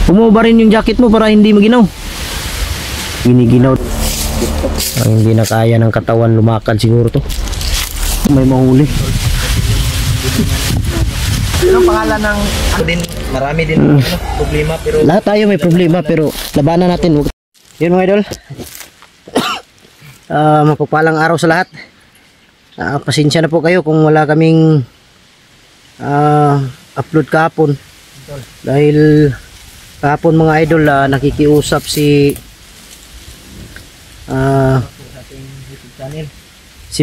Umuba rin yung jacket mo para hindi maginaw. Giniginaw. Ang hindi na kaya ng katawan lumakad siguro to. May mahuli. Anong pangalan ng din? Marami din problema pero lahat tayo may problema pero labanan natin. Yun mga idol. Mapagpalang araw sa lahat. Pasensya na po kayo kung wala kaming upload kahapon. Dahil kahapon mga idol nakikiusap si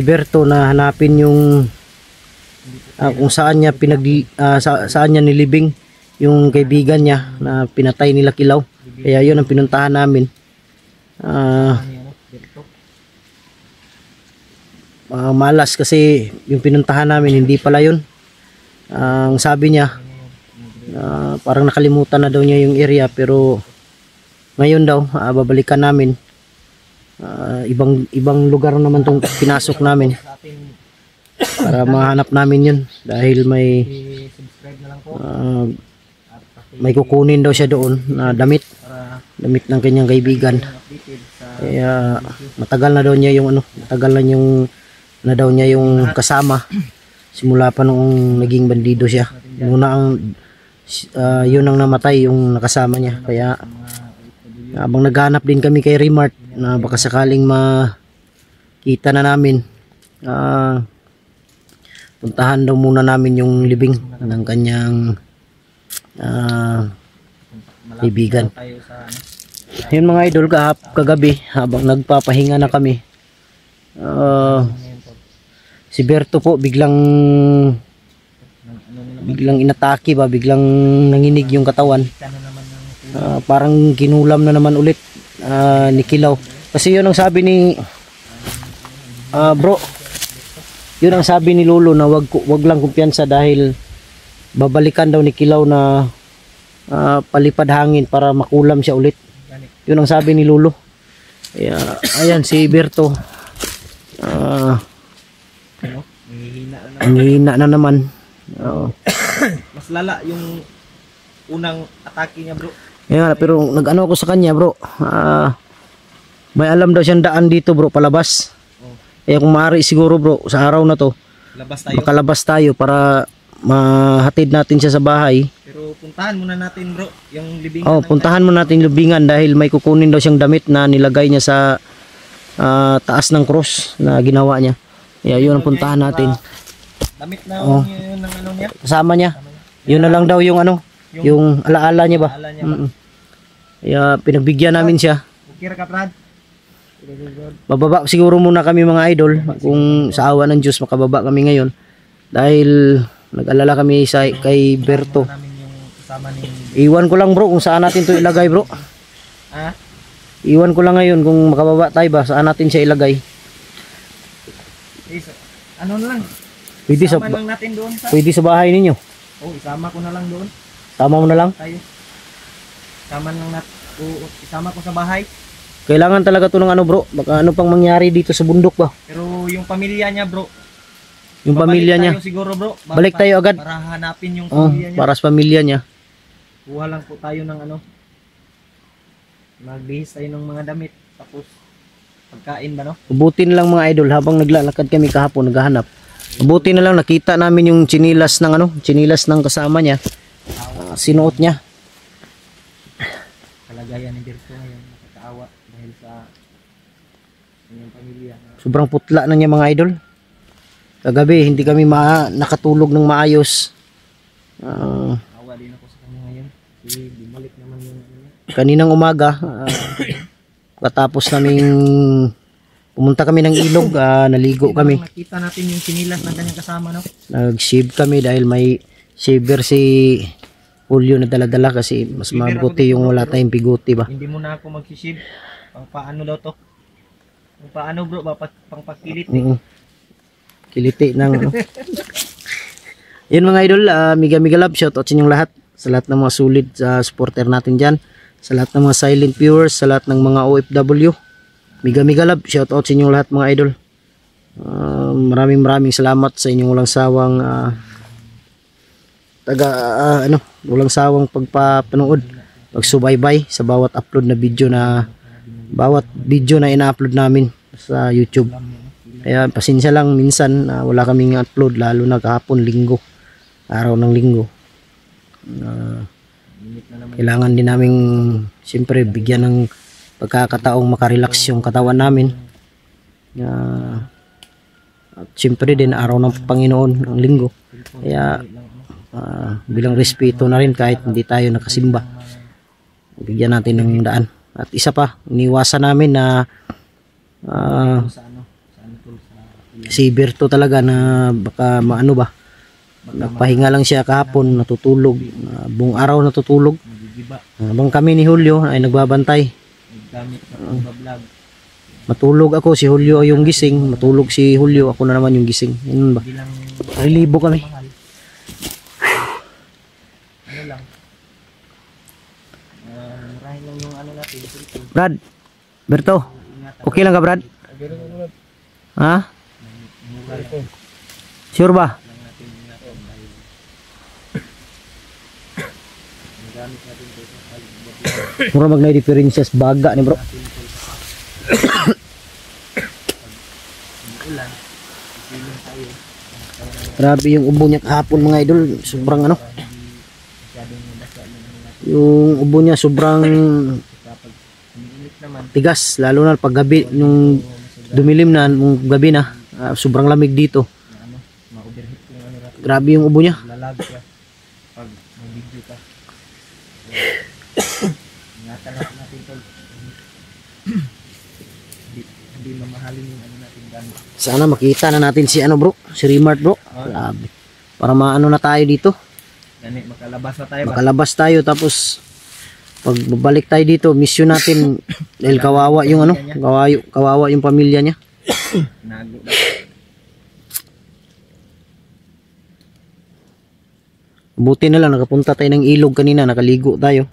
Berto na hanapin yung kung saan niya saan niya nilibing yung kaibigan niya na pinatay nila Kilaw. Kaya yun ang pinuntahan namin. Malas kasi yung pinuntahan namin hindi pala yun. Ang sabi niya parang nakalimutan na daw niya yung area pero ngayon daw babalikan namin. Ibang lugar naman tong pinasok namin para mahanap namin yun dahil may kukunin daw siya doon na damit ng kanyang kaibigan. Kaya matagal na daw niya yung daw niya yung kasama simula pa noong naging bandido siya. Muna yun ang namatay yung nakasama niya. Kaya habang naghanap din kami kay Remart na baka sakaling makita na namin, puntahan daw muna namin yung libing ng kanyang kaibigan. Yun mga idol, kagabi habang nagpapahinga na kami, si Berto po biglang inatake ba, biglang nanginig yung katawan. Parang kinulam na naman ulit ni Kilaw. Kasi yun ang sabi ni bro, yun ang sabi ni Lolo na wag lang kumpiyansa dahil babalikan daw ni Kilaw na palipad hangin para makulam siya ulit. Yun ang sabi ni Lolo. Kaya ayan si Berto hihina na naman. Mas lala yung unang atake niya, bro. Yeah, pero nag-ano ako sa kanya, bro. May alam daw siyang daan dito, bro, palabas. Kaya kung maaari siguro, bro, sa araw na to, makalabas tayo para mahatid natin siya sa bahay. Pero puntahan muna natin, bro, yung libingan. Puntahan muna natin yung libingan dahil may kukunin daw siyang damit na nilagay niya sa taas ng cross na ginawa niya. Kaya yun ang puntahan natin. Damit na yun ng ano niya? Kasama niya. Yun na lang daw yung yung alaala niya ba? Kaya pinagbigyan namin siya. Okay ka, Brad? Bababa siguro muna kami mga idol. Kung sa awa ng Diyos makababa kami ngayon. Dahil nag-alala kami kay Berto. Iwan ko lang, bro, kung saan natin to ilagay, bro. Iwan ko lang ngayon kung makababa tayo ba, saan natin siya ilagay. Ano na lang? Isama lang natin doon sa... Pwede sa bahay ninyo. Isama ko na lang doon. Tama mo na lang? Tayo. Isama ko sa bahay. Kailangan talaga to ng ano, bro. Baka ano pang mangyari dito sa bundok ba? Pero yung pamilya niya, bro. Yung pamilya niya. Siguro, bro. Balik tayo agad. Para hanapin yung pamilya niya. Para sa pamilya niya. Kuha lang po tayo ng magbihis tayo ng mga damit. Tapos pagkain ba, no? Mabuti na lang mga idol habang naglalakad kami kahapon naghahanap. Mabuti na lang nakita namin yung chinilas ng kasama niya. Sinuot niya. Kalagayan ni Berto ngayon, nakakaawa dahil sa kanyang pamilya. Sobrang putla na niya mga idol. Kagabi hindi kami nakatulog ng maayos. Awa din ako sa kanya ngayon. Bumalik naman yung kaninang umaga katapos naming pumunta kami ng ilog, naligo kami. Nakita natin yung sinilas ng kanyang kasama, no? Nag-shave kami dahil may shaver si Julio na dala-dala kasi mas mabuti yung wala tayong biguti ba. Hindi mo na ako mag-shave. Pang paano daw to? Pang paano, bro? Pang pagkilit. Kiliti ng Yun mga idol, miga love, shoutout sa inyong lahat. Sa lahat ng mga solid supporter natin dyan. Sa lahat ng mga silent viewers, sa lahat ng mga OFW. Miga love, shoutout sa inyong lahat mga idol. Maraming salamat sa inyong walang sawang walang sawang pagpapanood pagsubaybay sa bawat upload na video na ina-upload namin sa YouTube. Kaya pasensya lang minsan na wala kaming upload, lalo na kahapon linggo, araw ng linggo. Kailangan din namin siyempre bigyan ng pagkakataong makarelax yung katawan namin. At siyempre din araw ng Panginoon ng linggo. Kaya bilang respeto na rin kahit hindi tayo nakasimba, bigyan natin ng daan. At isa pa, iniwasan namin na si Berto talaga na baka maano ba, nagpahinga lang siya kahapon, natutulog, buong araw natutulog, habang kami ni Julio ay nagbabantay. Matulog ako, si Julio yung gising, matulog si Julio, ako na naman yung gising. Yun ba, relibo kami. Ano lang, marahin lang yung ano natin. Brad, Berto, okay lang ka Brad? Ha? Sure ba? Mura mag na differences baga ni bro. Grabe yung ubo niya kahapon mga idol, sobrang ano. Yung ubo niya sobrang tigas, lalo na pag gabi, nung dumilim na, nung gabi na, sobrang lamig dito. Grabe yung ubo niya. Lalag siya pag mag-video ka. Ingatan natin tol. Hindi mamahalin yung ano natin gamit. Sana makita na natin si ano bro, si Remart bro. Grabe. Para maano na tayo dito. Gani, makalabas na tayo ba? Makalabas tayo, tapos pag babalik tayo dito, mission natin dahil kawawa yung ano, kawawa yung pamilya niya. Nago na. Buti na lang nakapunta tayo ng ilog kanina, nakaligo tayo.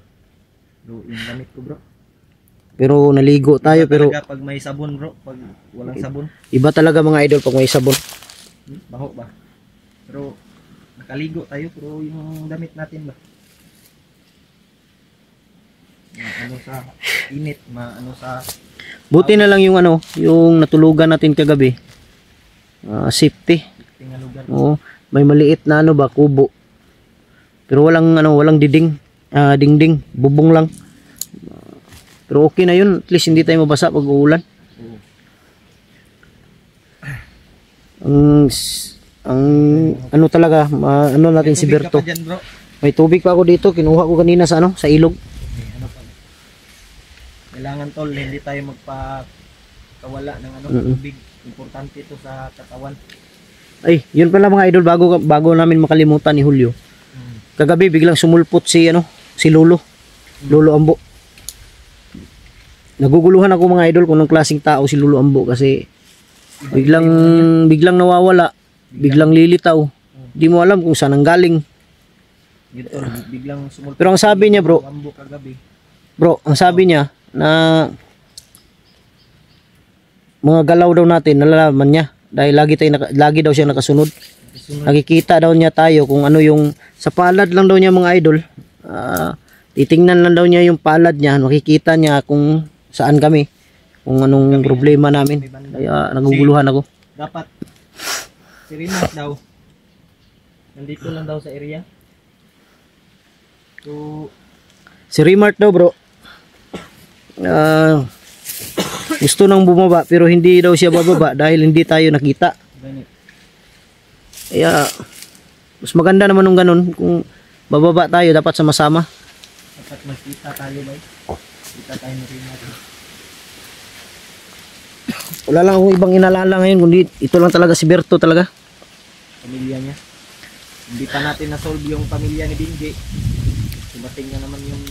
Bro, yung gamit ko bro. Pero naligo tayo, Iba pero talaga pag may sabon bro, pag walang sabon. iba talaga mga idol pag may sabon. Baho ba? Pero nakaligo tayo, pero yung damit natin ba? Ano sa init, ano sa Buti na lang yung ano, yung natulugan natin kagabi. Safety. tingnan lugar. Oo, may maliit na ano ba, kubo. Pero walang ano, walang dingding, bubong lang. Pero okay na yun, at least hindi tayo mabasa pag uulan. Ang ano talaga, ano natin si Tubig ka Berto. pa dyan, bro. May tubig pa ako dito, kinuha ko kanina sa ano, sa ilog. Ano pa? Kailangan tol, hindi tayo magpakawala ng ano, tubig. Importante ito sa katawan. Ay, yun pala mga idol, bago namin makalimutan ni Julio. Kagabi biglang sumulpot si ano, si Lolo Ambo. Naguguluhan ako mga idol kung anong klaseng tao si Lolo Ambo, kasi biglang nawawala, biglang lilitaw. Di mo alam kung saan ang galing. Dito, biglang sumulpot. Pero ang sabi niya bro, ang sabi niya na mga galaw daw natin nalalaman niya dahil lagi daw siya nakasunod. Nakikita daw niya tayo kung ano yung sa palad lang daw niya mga idol. Titingnan lang daw niya yung palad niya, makikita niya kung saan kami, kung anong problema namin. Kaya naguguluhan ako. Dapat si Rimas daw nandito lang daw sa area. So Si Remart daw bro, gusto nang bumaba pero hindi daw siya bababa dahil hindi tayo nakita. ganit. Kaya mas maganda naman nung ganun, kung bababa tayo dapat sama-sama. Dapat magkita tayo ba? Kita tayo ni Rimas. Wala lang akong ibang inalala ngayon kundi ito lang talaga, si Berto talaga. Pamilya niya. Hindi pa natin na-solve yung pamilya ni Binji. Sumating na naman yung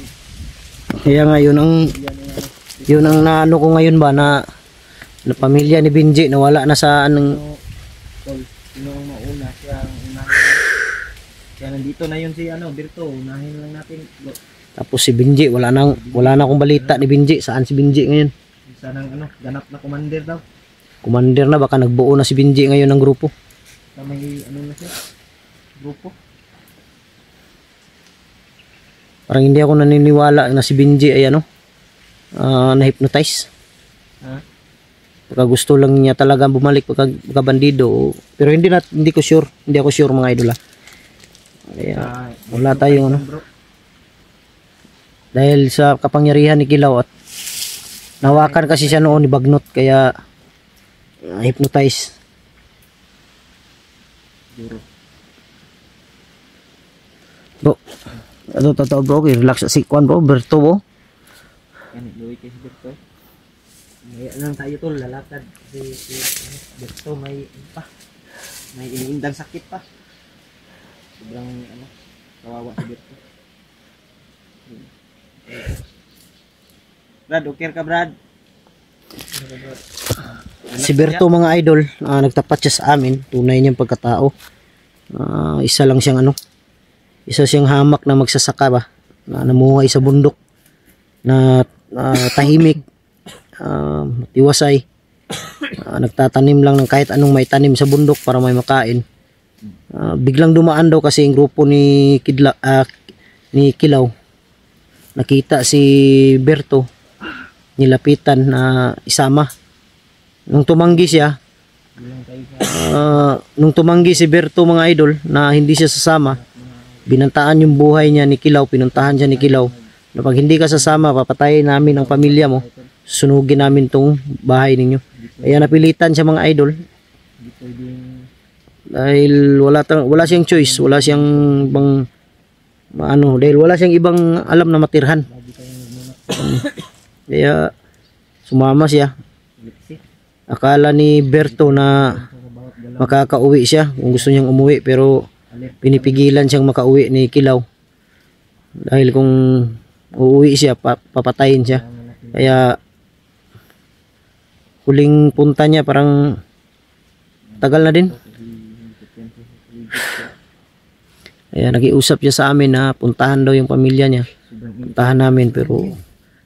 Kaya nga yun ang pamilya niya. yun ang naano ko ngayon ba, na pamilya ni Binji na wala na sa anong. Sino ang mauna? Siya ang unahin. Kaya nandito na yun si Berto. Unahin lang natin. Tapos si Binji, wala na akong balita ni Binji. Saan si Binji ngayon? Isa ng ganap na commander daw. Commander na, baka nagbuo na si Binji ngayon ng grupo. Na may na siya. Grupo. Parang hindi ako naniniwala na si Benji ay ano, na-hypnotize. Ha? Baka gusto lang niya talaga bumalik pagka bandido. Pero hindi ko sure. Hindi ako sure mga idol. Kaya wala tayong ano. Bro. Dahil sa kapangyarihan ni Kilaw at nawakan kasi siya noon ni Bagnot kaya hypnotize. Duro. Bro, ano totoo bro, relax si Kwan bro, Berto bro. Yan, luwi kay si Berto. May lang tayo tol, lalakad. Kasi si Berto may ano pa. May iniindang sakit pa. Sobrang ano, kawawa si Berto. Brad, okay ka Brad? Si Berto mga idol, nagtapat siya sa amin, tunay niyang pagkatao. Isa lang siyang ano, isa siyang hamak na magsasaka ba, na namuhay sa bundok, na tahimik, matiwasay, nagtatanim lang ng kahit anong may tanim sa bundok para may makain. Biglang dumaan daw kasi yung grupo ni Kilaw. Nakita si Berto, nilapitan na isama. Nung tumanggi siya, nung tumanggi si Berto mga idol na hindi siya sasama, binantaan yung buhay niya ni Kilaw, pinuntahan siya ni Kilaw na pag hindi ka sasama, papatayin namin ang pamilya mo, sunugin namin tong bahay ninyo. Kaya napilitan siya mga idol dahil wala siyang choice, wala siyang ibang dahil wala siyang ibang alam na matirhan. Kaya sumama siya. Akala ni Berto na makakauwi siya kung gusto niyang umuwi, pero pinipigilan siyang makauwi ni Kilaw dahil kung uuwi siya papatayin siya. Kaya huling punta niya parang tagal na din. Kaya nakiusap siya sa amin na puntahan daw yung pamilya niya. Puntahan namin, pero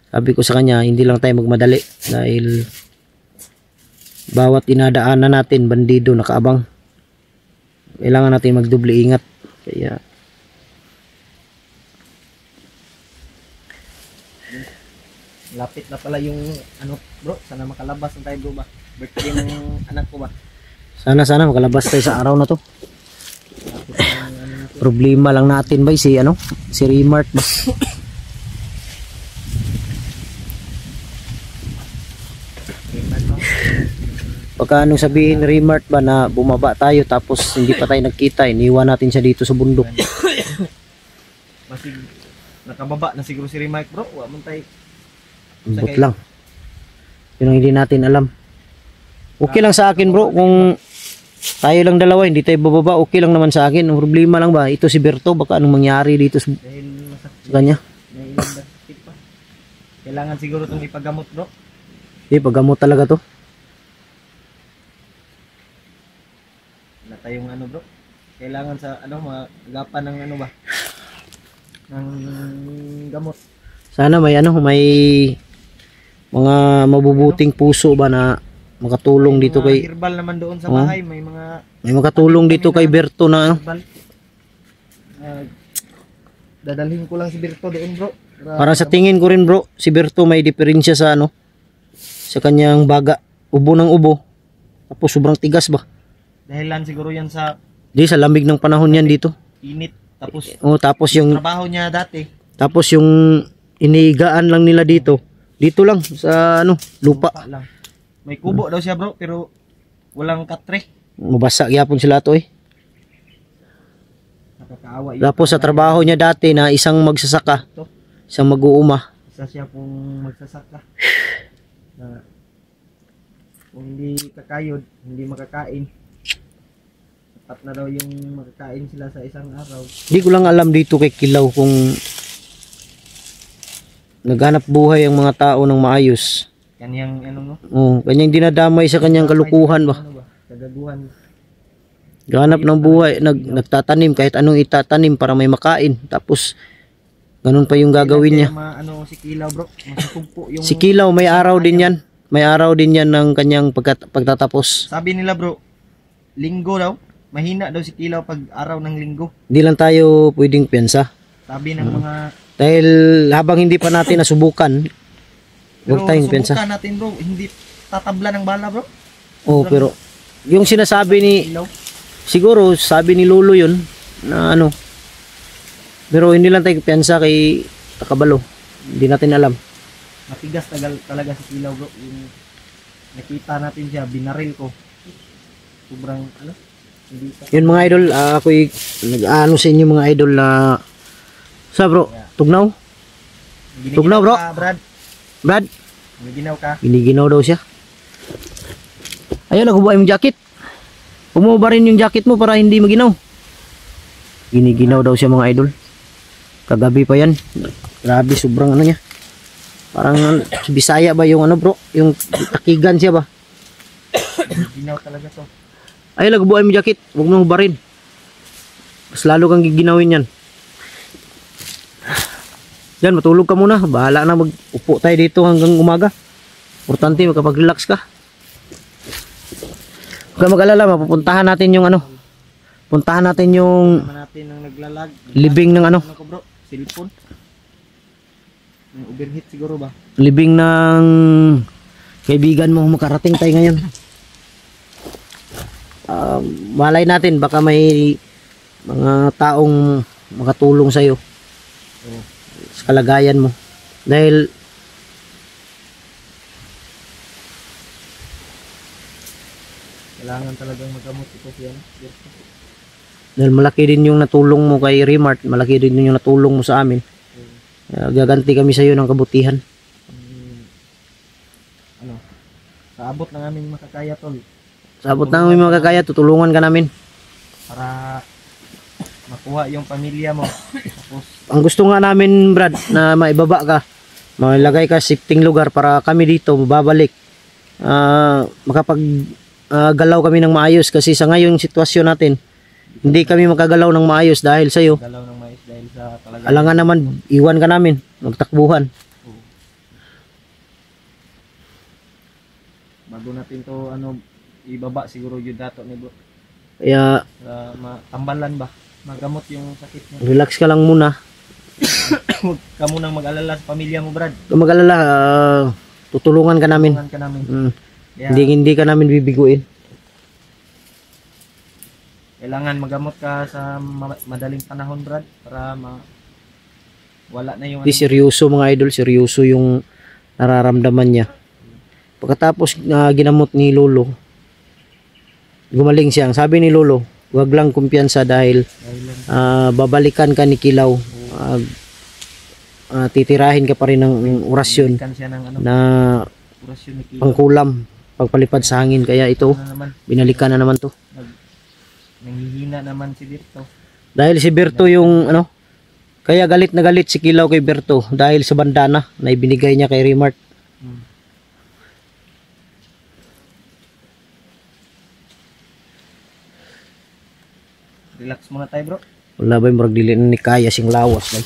sabi ko sa kanya hindi lang tayo magmadali dahil bawat inadaanan natin bandido nakaabang. Kailangan natin magdoble ingat. Kaya lapit na pala yung ano bro, sana makalabas na tayo bro ba? Birthday ng anak ko ba? sana makalabas tayo sa araw na to. Problema lang natin ba si Remart ba? Pagka anong sabihin Remart ba na bumaba tayo tapos hindi pa tayo nagkita, iniwan natin siya dito sa bundok. Masig nakababa na siguro si Remart bro, wa man tayo. Ambot lang. Yun ang hindi natin alam. Okay lang sa akin bro kung tayo lang dalawa, hindi tayo bababa, okay lang naman sa akin. Ang problema lang ba, ito si Berto, baka anong mangyari dito sa kanya. May ilang sakit pa. Kailangan siguro itong ipagamot bro. Paggamot talaga to. Wala tayong ano bro. Kailangan sa mga agapan ng ba? Ng gamot. Sana may may mga mabubuting puso ba na makatulong may dito kay herbal naman doon sa bahay, may makatulong dito kay Berto na herbal. Dadalhin ko lang si Berto doon bro. Para sa tingin ko rin bro, si Berto may diferensya sa sa kanyang baga, ubo ng ubo. Tapos sobrang tigas ba? Dahilan siguro yan sa sa lamig ng panahon yan dito. Init. Tapos tapos yung trabaho niya dati. Tapos yung inigaan lang nila dito lang sa lupa. Lang. May kubo daw siya bro, pero walang katre. Mabasa gyapon sila to Nakakaawa. Tapos sa trabaho niya dati na isang magsasaka, isang mag-uuma. Isa siya pong magsasaka. Na kung hindi kakayod, hindi makakain. Sapat na daw yung makakain sila sa isang araw. Hindi ko lang alam dito kay Kilaw kung naghanap buhay ang mga tao ng maayos. Kanyang Kanyang dinadamay sa kanyang kalukuhan ba? Kagaguhan. Ganap ng buhay, nagtatanim kahit anong itatanim para may makain. Tapos ganun pa yung gagawin niya. Si Kilaw bro, masasugpo yung Si Kilaw may araw din yan. May araw din yan ng kanyang pagtatapos. Sabi nila bro, linggo daw, mahina daw si Kilaw pag araw ng linggo. Hindi lang tayo pwedeng piyansa. Sabi ng mga Dahil habang hindi pa natin nasubukan, huwag tayong pensa. subukan natin bro, hindi tatabla ng bala bro. Oh, pero yung sinasabi ni Ilaw. siguro sabi ni Lolo yun na ano. Pero hindi lang tayo pensa kay Takabalo. Hindi natin alam. Matigas talaga sa kilaw bro. Yung nakita natin siya, binaril ko. Sobrang ano? Hindi ka. Yun mga idol, ako'y nag-ano sa inyo mga idol na sa bro, tugnaw? Tugnaw, bro. Ka, Brad. Brad, Ginaw ka. giniginaw daw siya. Ayun, nakubuhay yung jacket. Pumuba rin yung jacket mo para hindi maginaw. Giniginaw daw siya mga idol. Kagabi pa yan. Grabe, sobrang ano niya. Parang Bisaya ba yung ano bro? Yung takigan siya ba? Ginaw talaga to. Ayun, nakubuhay yung jacket. Huwag mong hubarin. Mas lalo kang giginawin yan. Yan, matulog ka muna. Bahala na, mag-upo tayo dito hanggang umaga. Importante, makapag-relax ka. Huwag ka mag-alala, mapupuntahan natin yung ano. Puntahan natin yung Tama natin ang naglalag. libing ng ano. Ano ko bro? Cellphone. May overheat siguro ba? Libing ng kaibigan mo. Makarating tayo ngayon. Malay natin, baka may mga taong makatulong sa'yo. Oo. Sa kalagayan mo. Dahil Kailangan talagang magamot ito siya. dahil malaki din yung natulong mo kay Remart, malaki din yung natulong mo sa amin. Gaganti kami sa iyo ng kabutihan. Ano? Sa abot ng aming makakaya tol. Sa abot na may makakaya, tutulungan ka namin. Para makuha yung pamilya mo. Tapos Ang gusto nga namin, Brad, na maibaba ka. Malagay ka sa safety lugar para kami dito babalik. Makapag galaw kami ng maayos kasi sa ngayong sitwasyon natin, hindi kami makagalaw ng maayos dahil sa iyo. galaw ng mais dahil sa talaga. Alangan naman, iwan ka namin, magtakbuhan. Bago natin to ano ibaba siguro yung dato ni bro. Kaya Para matambalan ba? Magamot yung sakit niya. relax ka lang muna. Huwag ka munang mag-alala sa pamilya mo Brad. Kung mag-alala, tutulungan ka namin. Tulungan ka namin. Kaya Hindi ka namin bibiguin. kailangan magamot ka sa madaling panahon Brad para wala na yung Di seryoso mga idol, seryoso yung nararamdaman niya. Pagkatapos ginamot ni Lolo, gumaling siya. Ang sabi ni Lolo, huwag lang kumpiyansa dahil babalikan ka ni Kilaw. Titirahin ka pa rin ng orasyon kan siya ng ano, na orasyon ni Kilo. pangkulam, pagpalipad sa hangin. Kaya ito, Ano naman, binalikan na naman to. nanghihina naman si Dirto. Dahil si Berto yung ano, kaya galit na galit si Kilaw kay Berto dahil sa bandana na ibinigay niya kay Remart. Relax muna tayo bro. Wala ba yung murag dili na ni kaya sing lawas man.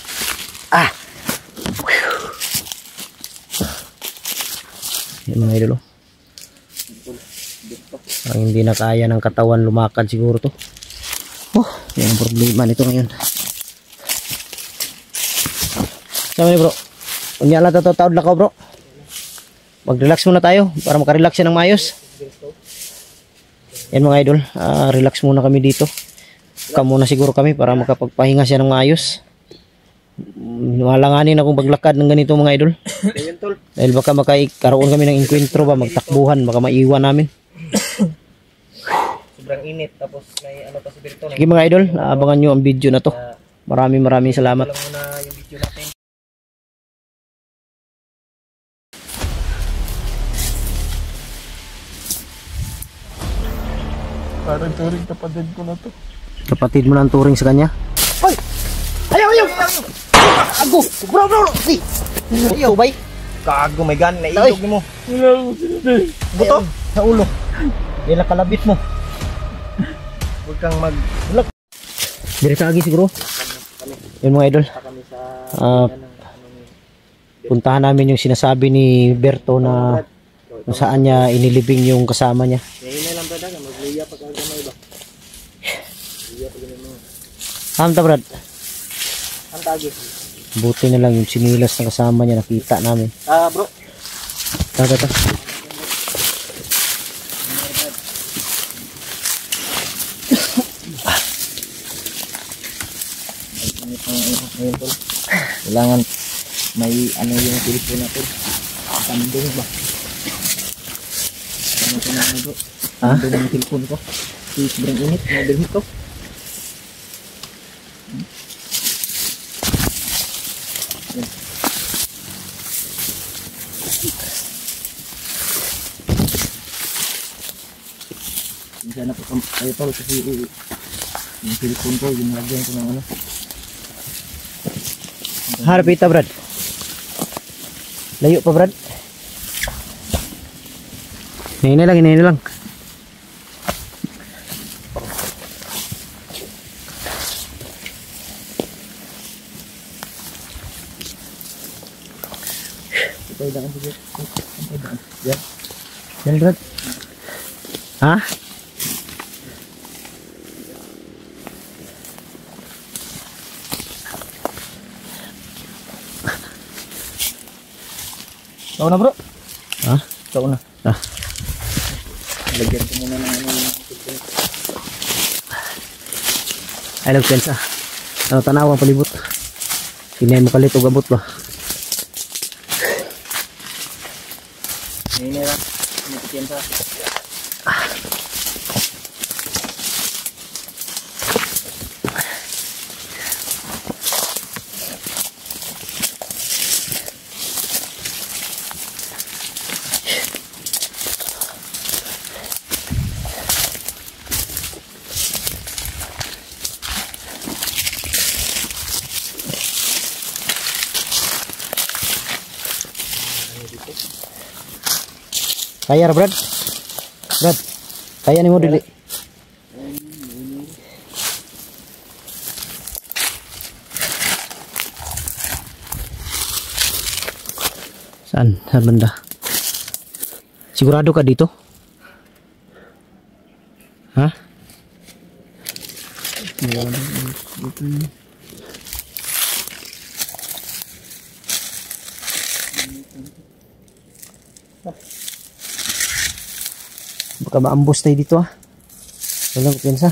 Yan mga idol. Parang hindi na kaya ng katawan lumakad siguro to. Yan ang problema nito ngayon. Sama ni bro. Unya lang taod lakaw bro. Mag-relax muna tayo para makarelax siya ng maayos. Yan mga idol. Relax muna kami dito. Muna siguro kami para makapagpahinga siya ng maayos. Malanganin akong paglakad ng ganito mga idol. Dahil baka makakaroon kami ng enkwentro ba, magtakbuhan, baka maiwan namin. Sobrang init tapos may ano pa si Dirto. Sige mga idol, abangan nyo ang video na to. Maraming salamat. Lang muna yung video natin. Parang turing kapatid ko na to. Kapatid mo na ang turing sa kanya. Ay! Ayaw! Ago! Bro! Si! Ayaw bay! Kago may gan na ilog mo. Buto! Sa ulo. Dila kalabit mo. Huwag kang mag Dire ka agi siguro. Yun mga idol. kami sa Puntahan namin yung sinasabi ni Berto na kung saan niya inilibing yung kasama niya. Kaya lang brad, magluya pag gamay ba. Luya pag gamay mo. Hamta Brad. Ang tagi. Buti na lang yung sinilas na kasama niya nakita namin. Bro. Tata. Ngayon tol. Kailangan may ano yung telepon natin. Tandong ba? Ano ko na bro? Tandong yung telepon ko. Sobrang init. Mabilhin ko. Sana po kayo tol kasi yung telepon ko, yung lagyan ko ng ano. Harap ita, Brad. Layo pa, Brad. Hinahin na lang. Ito daan sige. Yan. Yan, Brad. Ha? Ikaw na bro. Ha? Ikaw na. Ah. Lagyan ko muna ng ano yung telepon. Ay, nagpensa. Ano, tanaw ang palibot. Sinay mo kalit o gabot ba? Ngayon na. Nakikiyan sa. Kaya ra, Brad. Brad. Kaya ni mo dili. Saan? Saan banda? Sigurado ka dito? Ha? Baka maambos tayo dito ah. Walang piyansa.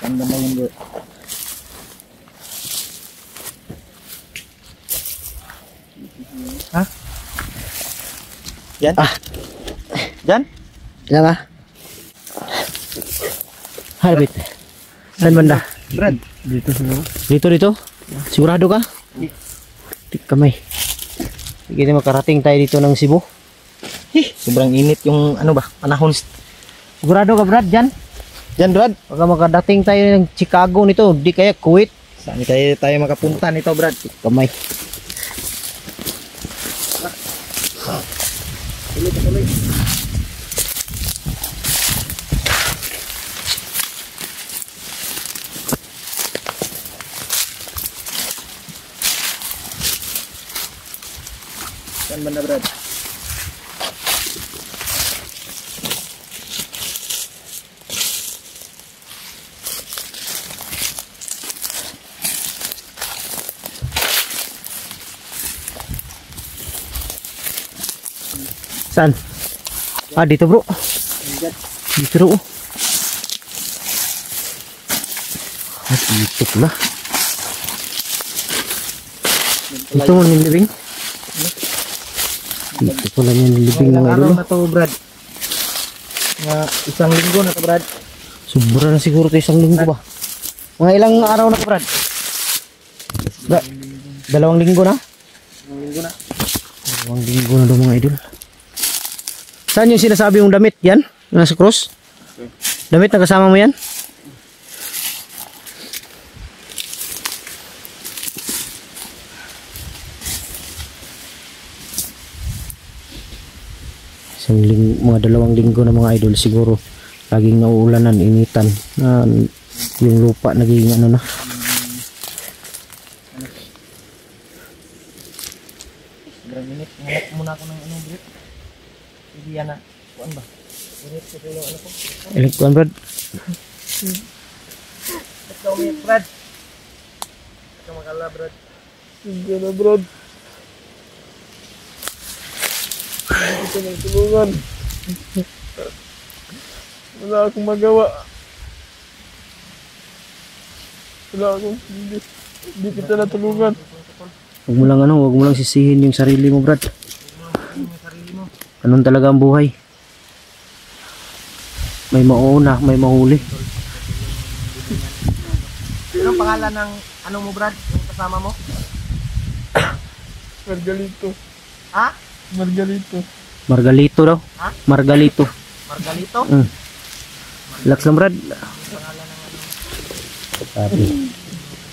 Tanda mo yung bro. Ha? Yan? Ah. Yan? Ilang ah. Harbit. Saan banda? Brad. Dito. Sigurado ka? Tik kamay. Sige na makarating tayo dito ng Cebu. Sobrang init yung ano ba? Panahon. Sigurado ka, Brad, dyan? Yan Brad. Baka makadating tayo ng Chicago nito, di kaya Kuwait. Saan tayo makapunta nito Brad? Kamay. Tuloy. Saan banda Brad? Saan? Ah, dito bro. Dito bro. Ah, dito pala. Ito mo yung libing. Dito pala yung libing ng Ilang araw idol. na to Brad? Nga isang linggo na to Brad. Sobra na siguro ito isang linggo ba? Mga ilang araw na to, Brad? Brad, 2 linggo na? Isang linggo na. 2 linggo na daw mga idol. Saan yung sinasabi yung damit? Yan? Nasa cross? Damit na kasama mo yan? mga 2 linggo na mga idol siguro. Laging nauulanan, initan. Yung lupa naging ano na. Sobrang init. Hanap muna ako ng ano, Brad. Hindi yan na. Kuan ba? Init ko yung ano ko. Elektuan Brad. Let's go, Brad. Ito magkala, Brad. Hindi na, Brad. Hindi ko nang tulungan. Wala akong magawa. Hindi kita natulungan. Huwag mo lang sisihin yung sarili mo, Brad. Ganun talaga ang buhay. May mauna, may mahuli. Anong pangalan ng ano mo, Brad? Yung kasama mo? Margalito. Ha? Margalito. Margalito daw. Ha? Margalito. Margalito? Relax lang, Brad. Pangalan ng ano? Sabi.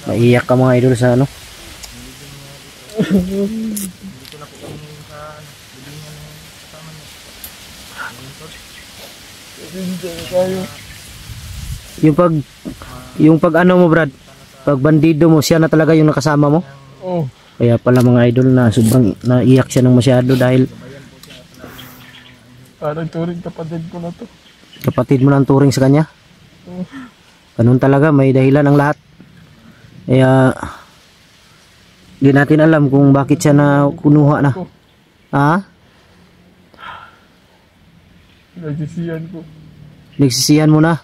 Maiyak ka mga idol sa ano. Dito na po kami sa ano, bilingan ng kasama niya. Hindi tayo. Yung pag ano mo, Brad. Pag bandido mo, siya na talaga yung nakasama mo. Oh. Kaya pala mga idol na sobrang naiyak siya ng masyado dahil Parang turing kapatid ko na to. kapatid mo na ang turing sa kanya. Ganun talaga, may dahilan ang lahat. Kaya di natin alam kung bakit siya na kunuha na. Ha? Nagsisiyan ko. Nagsisihan mo na.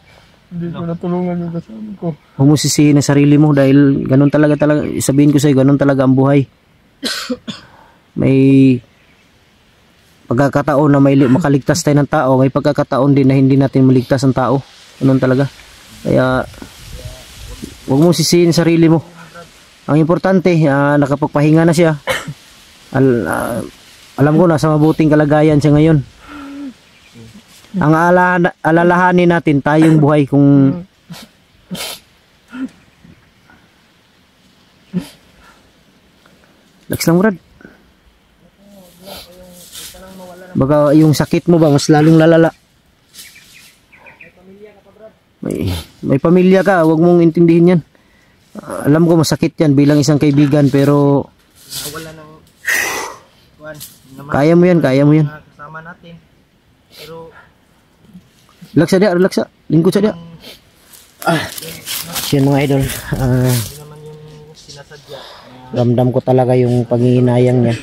Hindi ko natulungan yung kasama ko. Huwag mo sisihin ang sarili mo dahil ganun talaga, sabihin ko sa'yo, ganun talaga ang buhay. May pagkakataon na makaligtas tayo ng tao, may pagkakataon din na hindi natin maligtas ang tao. Ganun talaga. Kaya huwag mo sisihin ang sarili mo. Ang importante, nakapagpahinga na siya. Alam ko, nasa mabuting kalagayan siya ngayon. Ang alalahanin natin tayong buhay kung Relax lang, Brad. Baka yung sakit mo ba mas lalong lalala. May pamilya ka, huwag mong intindihin yan. Alam ko masakit yan bilang isang kaibigan, pero Wala ng kuan. kaya mo yan. Kasama natin. Pero Relax siya, relax siya. Lingkod siya. Yan mga idol. hindi naman yung sinasadya. Ramdam ko talaga yung panghihinayang niya.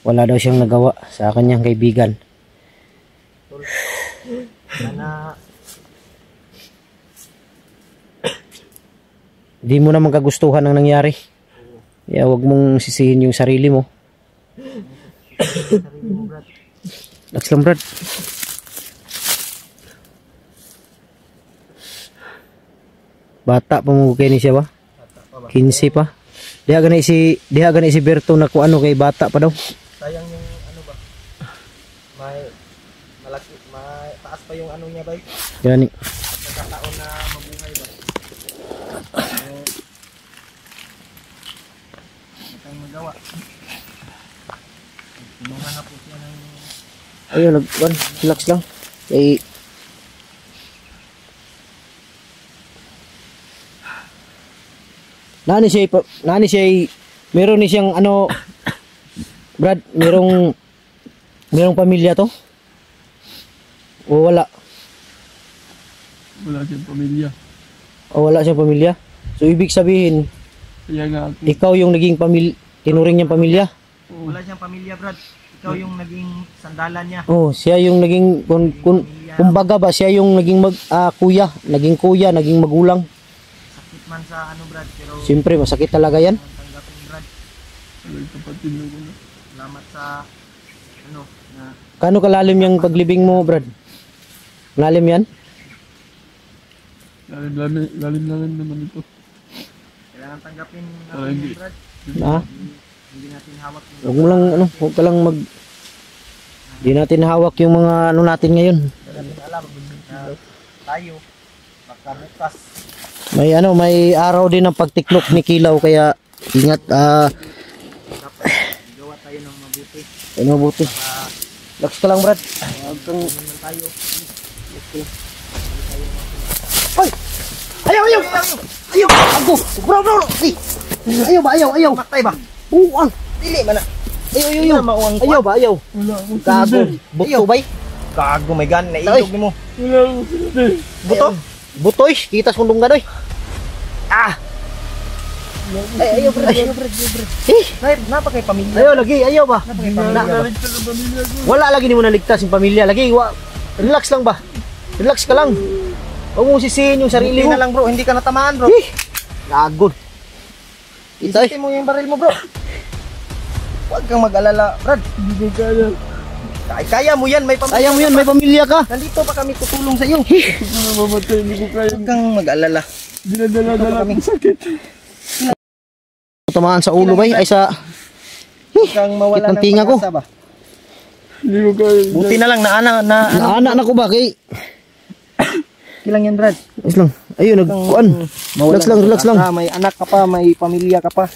Wala daw siyang nagawa sa kanyang kaibigan. Sana Di mo naman kagustuhan ang nangyari. Kaya huwag mong sisihin yung sarili mo. sarili mo, Brad. Relax lang, Brad. Bata pa mo kay ni siya ba? 15 pa. Diha gani si Berto na kung ano kay bata pa daw. Sayang yung ano ba? Malaki, taas pa yung ano niya ba? Gani. Pagkataon na mabuhay ba? Ano tayong magawa? Tulungan na po siya ng Ayun, relax lang. Eh, nani siya, meron ni siyang ano, Brad, merong pamilya to? O wala? Wala siyang pamilya. O wala siyang pamilya? So ibig sabihin, Kaya nga ako. ikaw yung naging tinuring niyang pamilya? wala siyang pamilya, Brad. Ikaw yung naging sandalan niya. Oh, siya yung naging kumbaga ba siya yung naging kuya, naging magulang. Sakit man sa ano, Brad, pero Siyempre masakit talaga 'yan. tanggapin, Brad. Walang kapatid na ko na. Salamat sa ano na Kano kalalim yung paglibing mo, Brad? Lalim 'yan? Lalim naman ito. kailangan tanggapin Para natin, hindi. Brad. Ha? Hindi natin hawak yung Huwag mo lang huwag ka lang di natin hawak yung mga ano natin ngayon. hindi natin alam na tayo baka bukas May araw din ng pagtiklop ni Kilaw kaya ingat dapat gawa tayo ng mabuti mabuti. Relax ka lang, Brad. Ay! Ayaw! Ayaw! Ako! Bro! Si! Ayaw ba? Ayaw! Matay ba? Buang! Dili man na. Ayaw! Ayaw ba? Ayaw! Wala akong Gago! Buto ba? Gago may gan na ilog nimo. Wala akong silbi. Buto? Butoy! Kita sa kundong ganoy! Ah! Ayaw, Brad! Ayaw, Brad! Napa kay pamilya. Ayaw lagi! Ayaw ba? Naligtas ang pamilya ko. Wala lagi ni mo naligtas yung pamilya. Lagi, relax lang ba? Relax ka lang. Huwag mong sisihin yung sarili Hindi mo. na lang bro, hindi ka natamaan bro. Gagod. Itay. Isipin mo yung baril mo bro. Huwag kang mag-alala, Brad. Hindi ko kaya. Kaya mo yan, may pamilya. Kaya mo yan, may pamilya ka. Nandito pa kami tutulong sa iyo. Hindi ko na mamatay. Hindi ko kaya. Huwag kang mag-alala. Dinadala-dala akong sakit. Tamaan sa ulo ba? Ay sa... Huwag kang mawala Kitang ng tinga ko. pag-asa ba. Hindi ko kaya. Buti na lang na Naanak na ko ba? Kay... Kilang yan Brad. Relax lang. Ayun, nagkuan. Relax lang. May anak ka pa, may pamilya ka pa.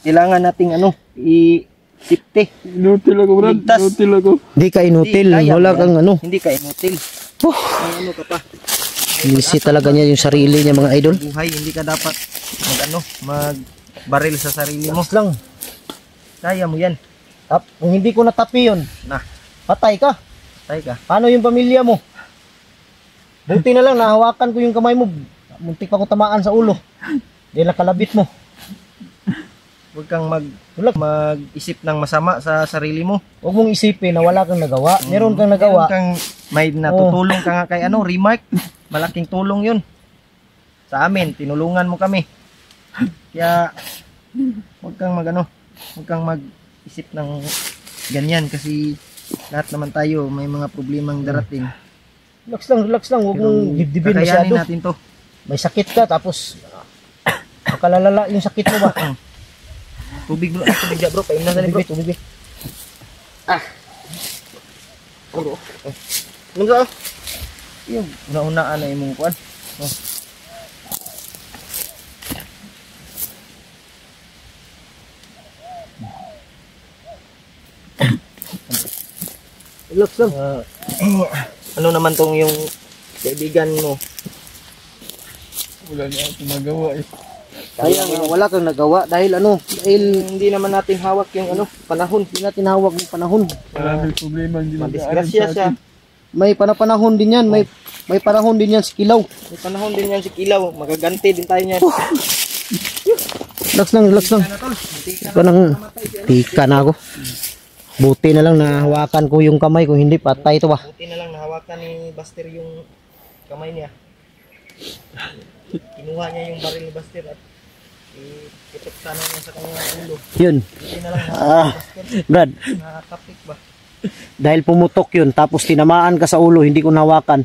Kailangan nating i-safety. Inutil ako, Brad. Ligtas. Inutil ako. Di ka inutil. Hindi, kaya Wala mo kang yan. ano. Hindi ka inutil. May ano ka pa. Lisi talaga niya yung sarili niya, mga idol. Buhay, hindi ka dapat magbaril sa sarili mo. Relax lang. Kaya mo yan. Kung hindi ko natapi yun, Na, patay ka. tay ka. Paano yung pamilya mo? Buti na lang, nahawakan ko yung kamay mo. Muntik pa ko tamaan sa ulo. Dahil nakalabit mo. Huwag kang mag-isip ng masama sa sarili mo. Huwag mong isipin na wala kang nagawa. Meron kang nagawa. May natutulong ka nga kay Remark. Malaking tulong yun. Sa amin, tinulungan mo kami. Kaya, huwag kang mag-isip ng ganyan kasi lahat naman tayo may mga problemang darating. Relax lang. Huwag mong dibdibin kakayanin masyado. natin to. May sakit ka, tapos makalalala yung sakit mo ba? Tubig bro, bro, paim na bro. Tubig. Bro. Ano ba? Yung una-unaan na imong kuan. Oh. Relax lang. Ano naman tong yung kaibigan mo? Wala na akong magawa eh. Kaya nga, wala kang nagawa dahil Hindi naman natin hawak yung panahon. hindi natin hawak ng panahon. Maraming problema. Hindi Madisgrasya siya. May panahon din yan, may panahon din yan si Kilaw. May panahon din yan si Kilaw. Magaganti din tayo niyan. Relax lang. Ito nang tika na ako. Buti na lang nahawakan ko yung kamay, kung hindi patay ito ba. Buti na lang nahawakan ni Buster yung kamay niya. Kinuha niya yung baril ni Buster at iputok sana niya sa kanyang ulo. Yun. Buti na lang Brad, nakatapik ba? dahil pumutok yun, tapos tinamaan ka sa ulo, hindi ko nahawakan,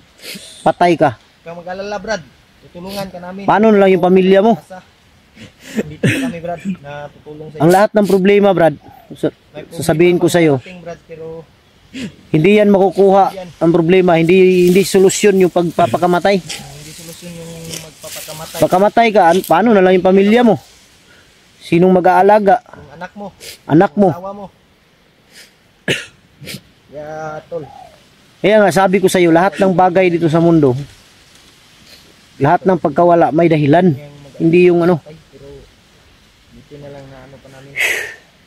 patay ka. Kang mag-alala Brad, tutulungan ka namin. Paano na lang yung pamilya mo? Dito pa kami Brad, na tutulong sa Ang lahat ng problema, Brad, sasabihin ko sa'yo, Brad, pero hindi yan makukuha. Ang problema, hindi solusyon yung pagpapakamatay. hindi solusyon yung magpapakamatay. Pagkamatay ka, paano na lang yung pamilya mo? Sinong mag-aalaga? Yung anak mo, Anak mo. asawa mo. Ya, tol. Kaya nga, sabi ko sa'yo, lahat ng bagay dito sa mundo, lahat ng pagkawala may dahilan. Hindi yung ano, Pero dito na lang na ano pa namin.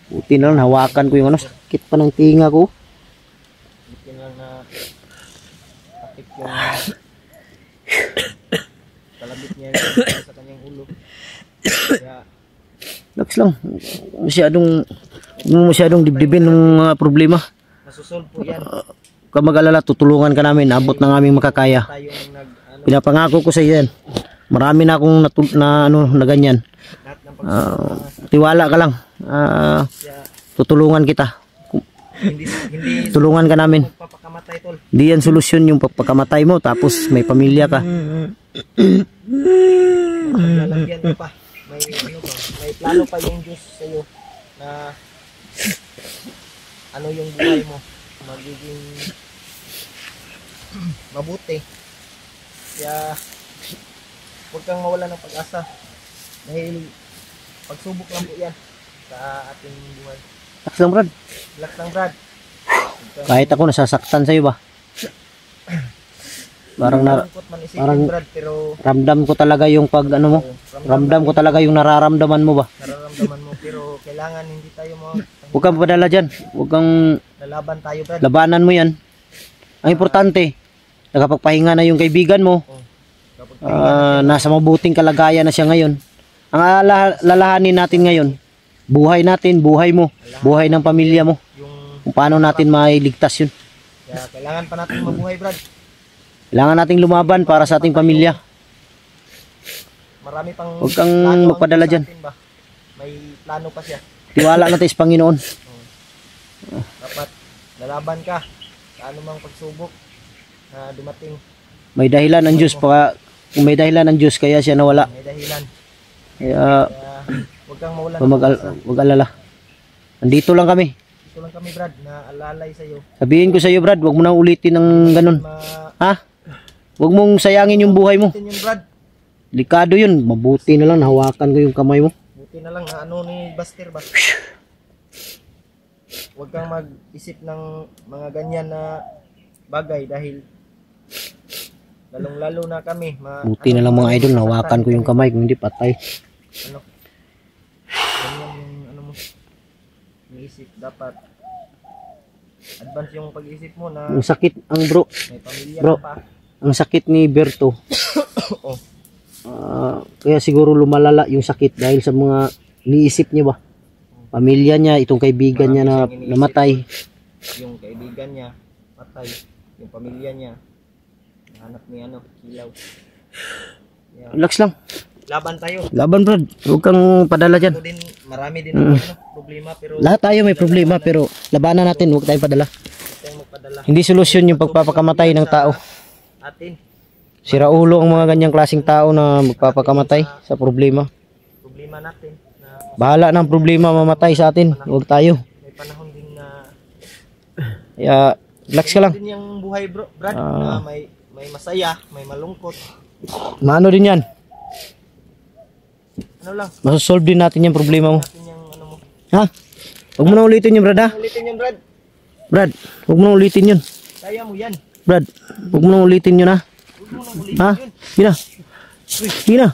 buti na lang, hawakan ko yung ano, sakit pa ng tinga ko. Dito na lang na takip yung kalabit niya sa kanyang ulo. Kaya Relax lang, masyadong dibdibin ng mga problema. nasusolve po yan. Kung mag-alala, tutulungan ka namin, abot ng aming makakaya. Tayong Pinapangako ko sa iyo yan. Marami na akong na ganyan. lahat ng pag Tiwala ka lang. Tutulungan kita. hindi Tulungan ka namin. papakamatay tol. Di yan solusyon yung pagpakamatay mo, tapos may pamilya ka. Lalagyan ka pa. May plano pa yung Diyos sa iyo na ano yung buhay mo magiging mabuti. Kaya huwag kang mawala ng pag-asa dahil pagsubok lang po yan sa ating buhay. Relax lang, Brad. Relax lang Brad. Kahit ako nasasaktan sa'yo ba? Parang Malungkot man isipin, parang- Brad, pero ramdam ko talaga yung pag ano mo. Ramdam ko talaga yung nararamdaman mo ba? nararamdaman mo, pero kailangan hindi tayo mo Huwag kang padala dyan. Huwag kang lalaban tayo, Brad. labanan mo yan. Ang importante, nakapagpahinga na yung kaibigan mo. Kapag Nasa mabuting kalagayan na siya ngayon. Ang lalahanin natin ngayon, buhay natin, buhay mo, buhay ng pamilya mo. yung Kung paano natin mailigtas yun. kaya kailangan pa natin mabuhay, Brad. Kailangan nating lumaban para sa ating pamilya. Marami pang Huwag kang plano ang magpadala Diyos sa dyan. atin ba? May plano pa siya. Tiwala natin sa Panginoon. Dapat lalaban ka sa anumang pagsubok na dumating. May dahilan ang Diyos. Kung may dahilan ang Diyos, kaya siya nawala. May dahilan. Kaya Kaya huwag kang mawalan huwag alala. Nandito lang kami. Ito lang kami, Brad, na alalay sa iyo. Sabihin ko sa iyo, Brad, huwag mo nang ulitin ng ganun. Ha? Huwag mong sayangin yung buhay mo. Yun, Brad. Delikado yun. Mabuti na lang, nahawakan ko yung kamay mo. Buti na lang na ano ni Buster ba? Huwag kang mag-isip ng mga ganyan na bagay dahil lalong-lalo na kami. Buti na lang mga idol, nahawakan ko yung kamay. Kung hindi, patay. Ano? Ganyan yung ano mo. Iniisip dapat. Advance yung pag-isip mo na Ang sakit, ang bro. may pamilya Bro. ka pa. Ang sakit ni Berto. Oh. Kaya siguro lumalala yung sakit dahil sa mga iniisip niya ba. Pamilya niya, itong kaibigan niya na Marami siyang iniisip. namatay. Yung kaibigan niya, patay. Yung pamilya niya, nahanap ni ano, Kilaw. Yeah. Relax lang. Laban tayo. Laban, Brad. Huwag kang padala dyan. Ako din, marami din ako, ano, problema, pero Lahat tayo may problema pero labanan natin, huwag tayong padala. tayong magpadala Hindi solusyon yung pagpapakamatay ng tao. atin. Sira ulo ang mga ganyang klaseng tao na magpapakamatay sa problema. Problema natin na Bahala ng problema mamatay sa atin. Huwag tayo. may panahon din na Kaya relax ka lang. din yung buhay, bro, Brad, na may masaya, may malungkot. Maano din yan. Ano lang, Masosolve din natin yung problema mo. natin yung ano mo. Ha? Huwag mo na ulitin yun, Brad, ha? Ulitin yun, Brad. Brad, huwag mo na ulitin yun. Kaya mo yan. Brad, huwag mo na ulitin yun, ha? Huwag mo nang ulitin Ha? yun. Gina. Gina.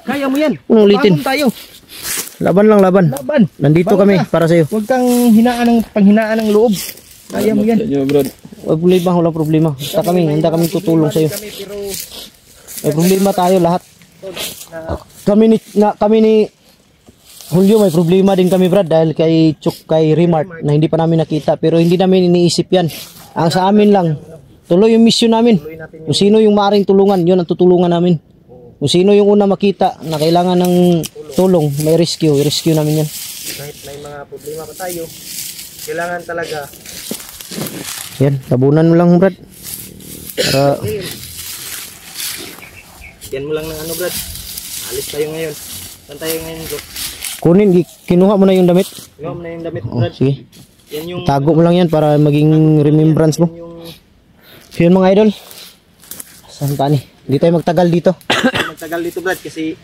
Kaya mo yan. Huwag mo na ulitin. Bangon tayo. Laban lang, laban. Laban. Nandito Bangon kami ka. para sa'yo. Huwag kang panghinaan ng loob. Kaya mo yan. Sa inyo, Brad. Huwag problema, walang problema. Handa kami tutulong sa'yo. Kami, pero May problema tayo lahat. na Kami ni Julio may problema din kami, Brad, dahil kay Remart na hindi pa namin nakita pero hindi namin iniisip yan. Ang sa amin lang, tuloy yung mission namin. Kung sino yung maaring tulungan, yun ang tutulungan namin. Kung sino yung una makita na kailangan ng tulong, may rescue namin yan. kahit may mga problema pa tayo, kailangan talaga Yan, tabunan mo lang, Brad. Para yan mo lang ng ano, Brad. Alis tayo ngayon. Saan tayo ngayon, bro? kunin, kinuha mo na yung damit. Ikaw mo na yung damit, Oh, Brad. sige. Yan yung Tago mo lang yan para maging remembrance mo. yan yung So yun mga idol. Saan pa ni? Hindi tayo magtagal dito. magtagal dito, Brad, kasi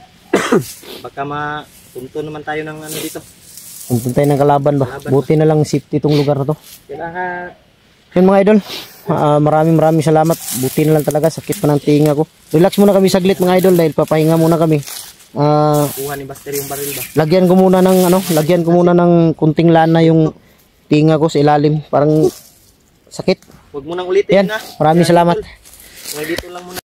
baka mapunto naman tayo ng ano dito. Punta tayo ng kalaban ba? Buti na lang safety itong lugar na to. Kailangan Yun mga idol. Maraming salamat. Buti na lang talaga. Sakit pa ng tinga ko. Relax muna kami saglit mga idol dahil papahinga muna kami. kuha ni Buster yung baril ba? Lagyan ko muna ng kunting lana yung tinga ko sa ilalim. Parang sakit. Huwag mo nang ulitin Yan. na. Maraming salamat. Ngayon dito lang muna.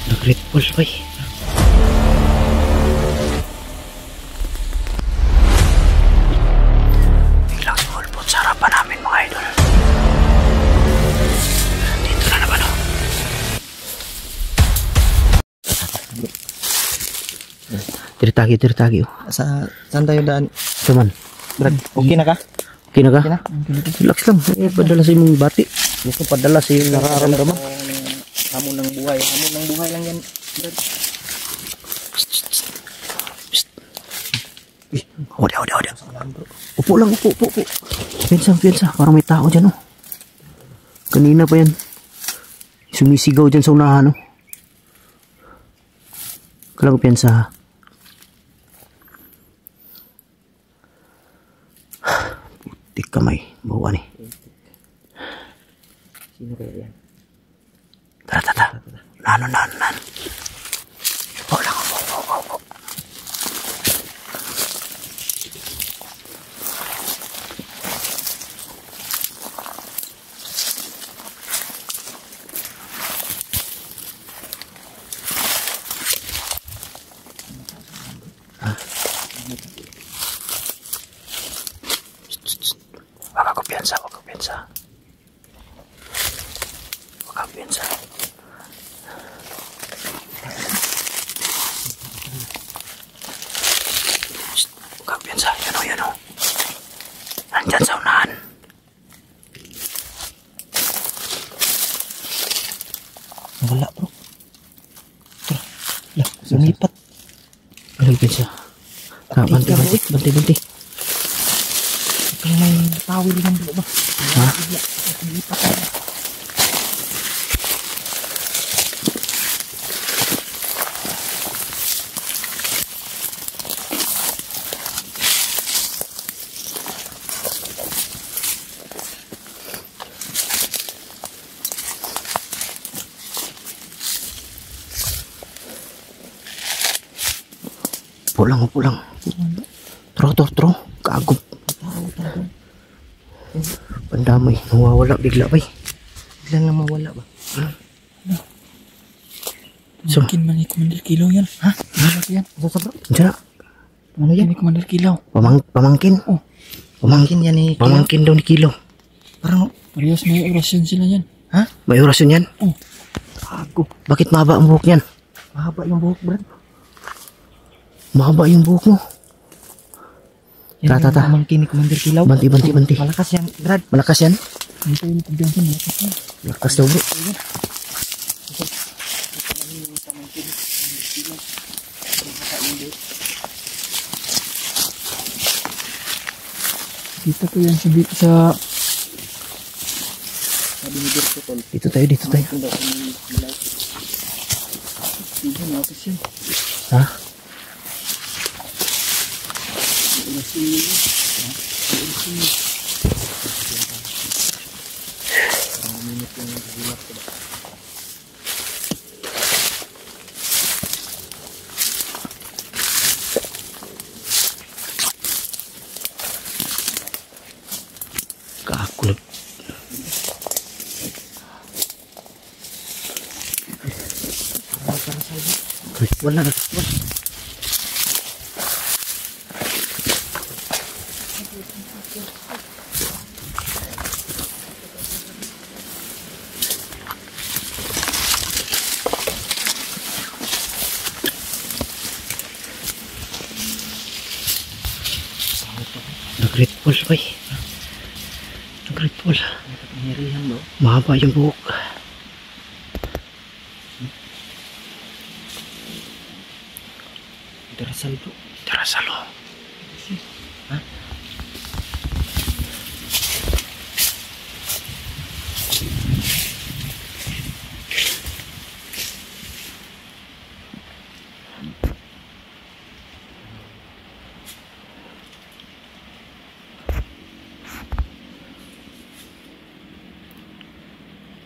Nag-grateful boy. Biglang sulpot sa harapan namin mga idol. Dito na naman oh. Tiritagi oh. Saan tayo daan? Cuman, Brad, okay na ka? okay na ka? Okay na? Relax lang. Padala sa imong bati. Gusto padala sa iyong nararamdaman. Hamon ng buhay. Hamon ng buhay lang yan, Brad. Oda. Upo lang, upo. Piensa. Parang may tao dyan, oh. Kanina pa yan. Sumisigaw dyan sa unahan, oh. Kala ko piensa, ha. kamay. Bawa ni. Sino kaya yan? Tara. Nan. Bawa lang ako. Wag ka piyansa. Yan o. Nandyan sa unahan. Wala bro. Tara. Lumipat. Wala piyansa. Banti. Kung may tawil naman bro ba? Ha? Lipat tayo. Pulang. Tro. Kagop. Pandamay. Nawawala bigla ba? Biglang na mawala ba? So, Mungkin man ni Commander Kilaw yan. Ha? Ano yan? Ano bro? dyan na. Ano yan? Ni Commander Kilaw. Pamangkin. Oh. Pamangkin yan ni Kilo. Pamangkin daw ni Kilo. Parang, Parehas may orasyon sila yan. ha? May orasyon yan? Oh. Kagop. Bakit mahaba ang buhok yan? Mahaba yung buhok bro. Mahaba yung buhok mo. Yan Ta. yung pamangkin ni Commander Kilaw. Banti. Malakas yan, Brad. Malakas yan? Ano tayo ni Pagbiansan? Malakas yan. Malakas daw bro. Kita ko yan sa Dito tayo. Sige, malakas yan. Ha? Kakulot. Wala na. Great Wall ba? Great Wall. Nangyarihan bro. Mahaba yung buhok. Darasal bro. Darasal oh. Ha?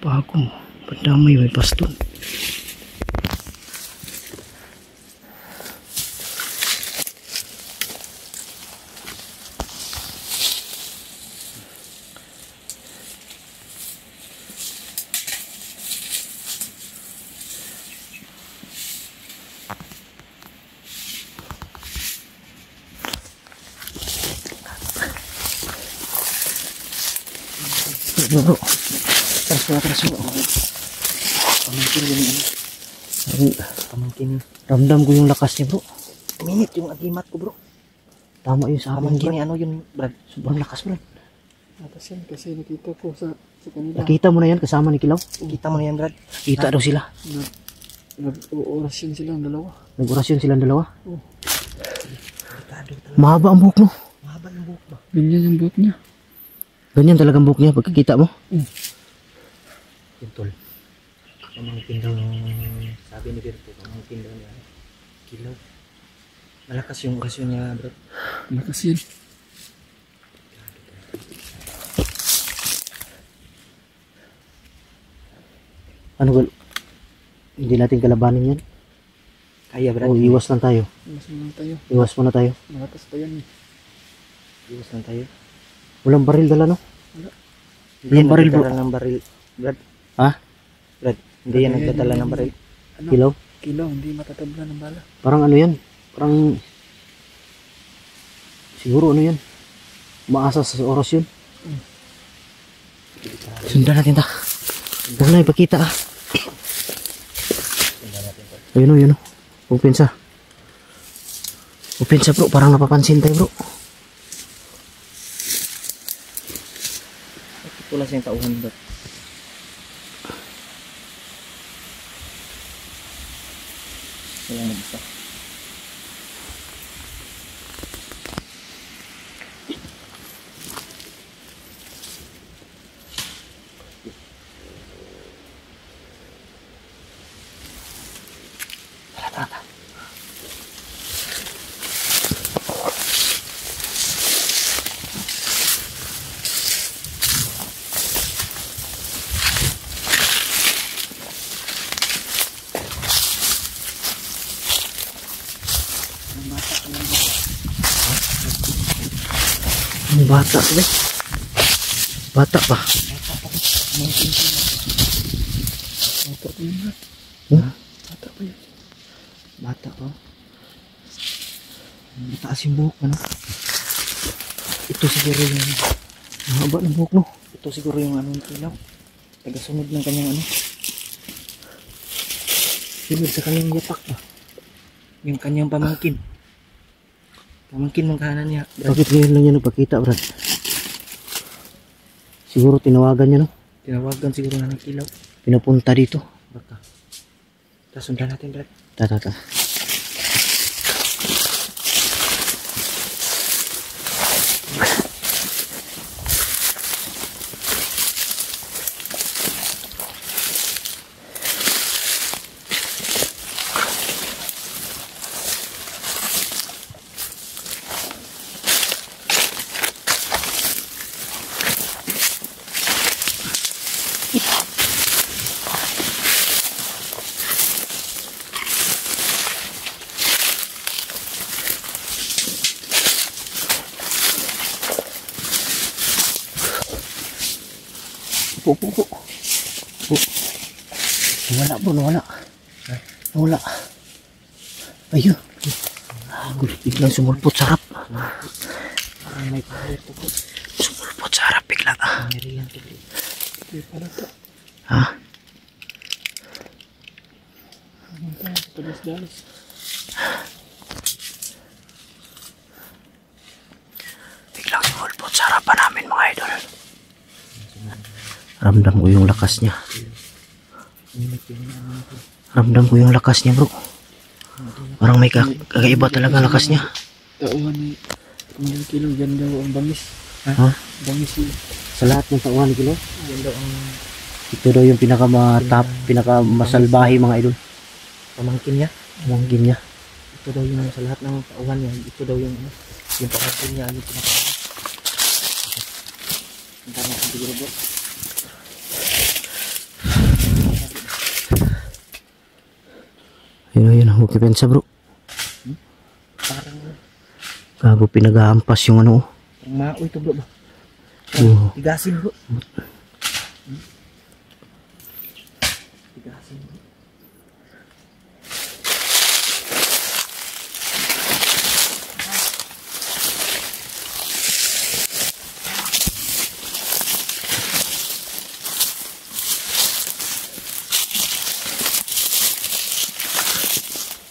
Bago. Pandamay may baston. Bro. Teras bro. Pamangkin yun ano. Pamangkin yun. Ramdam ko yung lakas niya bro. Minit yung agimat ko bro. Tama yung sa amin Pamangkin bro. ni ano yun Brad. Sobrang lakas bro. Malakas yan kasi nakita ko sa kanila. Nakita mo na yan kasama ni Kilaw. Kita mo na yan Brad. Kita daw sila. Nag-orasyon silang dalawa. Nag-orasyon silang dalawa. Delikado talaga. Mahaba ang buhok mo. Mahaba yung buhok ba? Ganyan yung buhok niya. Ganyan talagang buhok niya pagkakita mo. Yung tol. Pamangkin daw ng sabi ni Berto. Pamangkin daw niya. Kilaw. Malakas yung orasyon niya Brad. Malakas yan. Ano gal? Hindi natin kalabanin yan. Kaya Brad. O iwas lang tayo. Mas naman tayo. Iwas muna tayo. Malakas pa yan eh. Iwas lang tayo. Walang baril dala no? Hindi Yung baril, bro. nagdadala ng baril. Brad. Ha? Brad, hindi yan nagdadala ng baril. Ano? Kilaw? Kilaw, hindi matatabla ng bala. Parang ano yan? Parang siguro ano yan? Umaasa sa oras yun. Sundan natin ta. Huwag na ipakita ah. Ayun o, yun o. Pupinsa. Pupinsa bro, parang napapansin tayo bro. Tulas yung tauhan Brad. Kaya mag-isa. Ang bata ba? Bata pa. Bata pa yun Brad. Huh? Bata pa yun. Bata pa. Mataas yung buhok ano. Ito siguro yung Mahaba ng buhok no? ito siguro yung ano ng kilaw. Tagasunod ng kanyang ano. Sunod sa kanyang yapak ba? Yung kanyang pamangkin. Pamangkin ng kanan niya. Brad. Bakit ngayon lang yan nagpakita Brad? Siguro tinawagan niya no? Tinawagan siguro na ng kilaw. Pinapunta dito. Baka. Tapos sundan natin Brad. Ta. Po. Nawala bro, nawala. Nawala. Ayun. Biglang sumulpot sa harap. Parang may pahit po. Sumulpot sa harap bigla. Meron lang ito. Hindi pala ito. Ha? Ano tayo? Dalas-dalas. Biglang sumulpot sa harapan namin mga idol. Ramdam ko yung lakas niya. Ramdam ko yung lakas niya bro. Parang may kakaiba talaga lakas niya. Tauhan ni Kumalang Kilaw. Yan daw ang bangis. Ha? Bangis yun. Sa lahat ng tauhan ni Kilo? Yan daw ang Ito daw yung pinakamasalbahi mga idol. Pamangkin niya. Mungkin niya. Ito daw yung sa lahat ng tauhan niya. Ito daw yung ano. Yung pamangkin niya. Ano pinakaano. Ang tama sa siguro bro. Ayun, huwag kipensa bro. Parang Gago pinagahampas yung ano. parang maoy ito bro ba? Oh. Tigasin bro. Tigasin bro.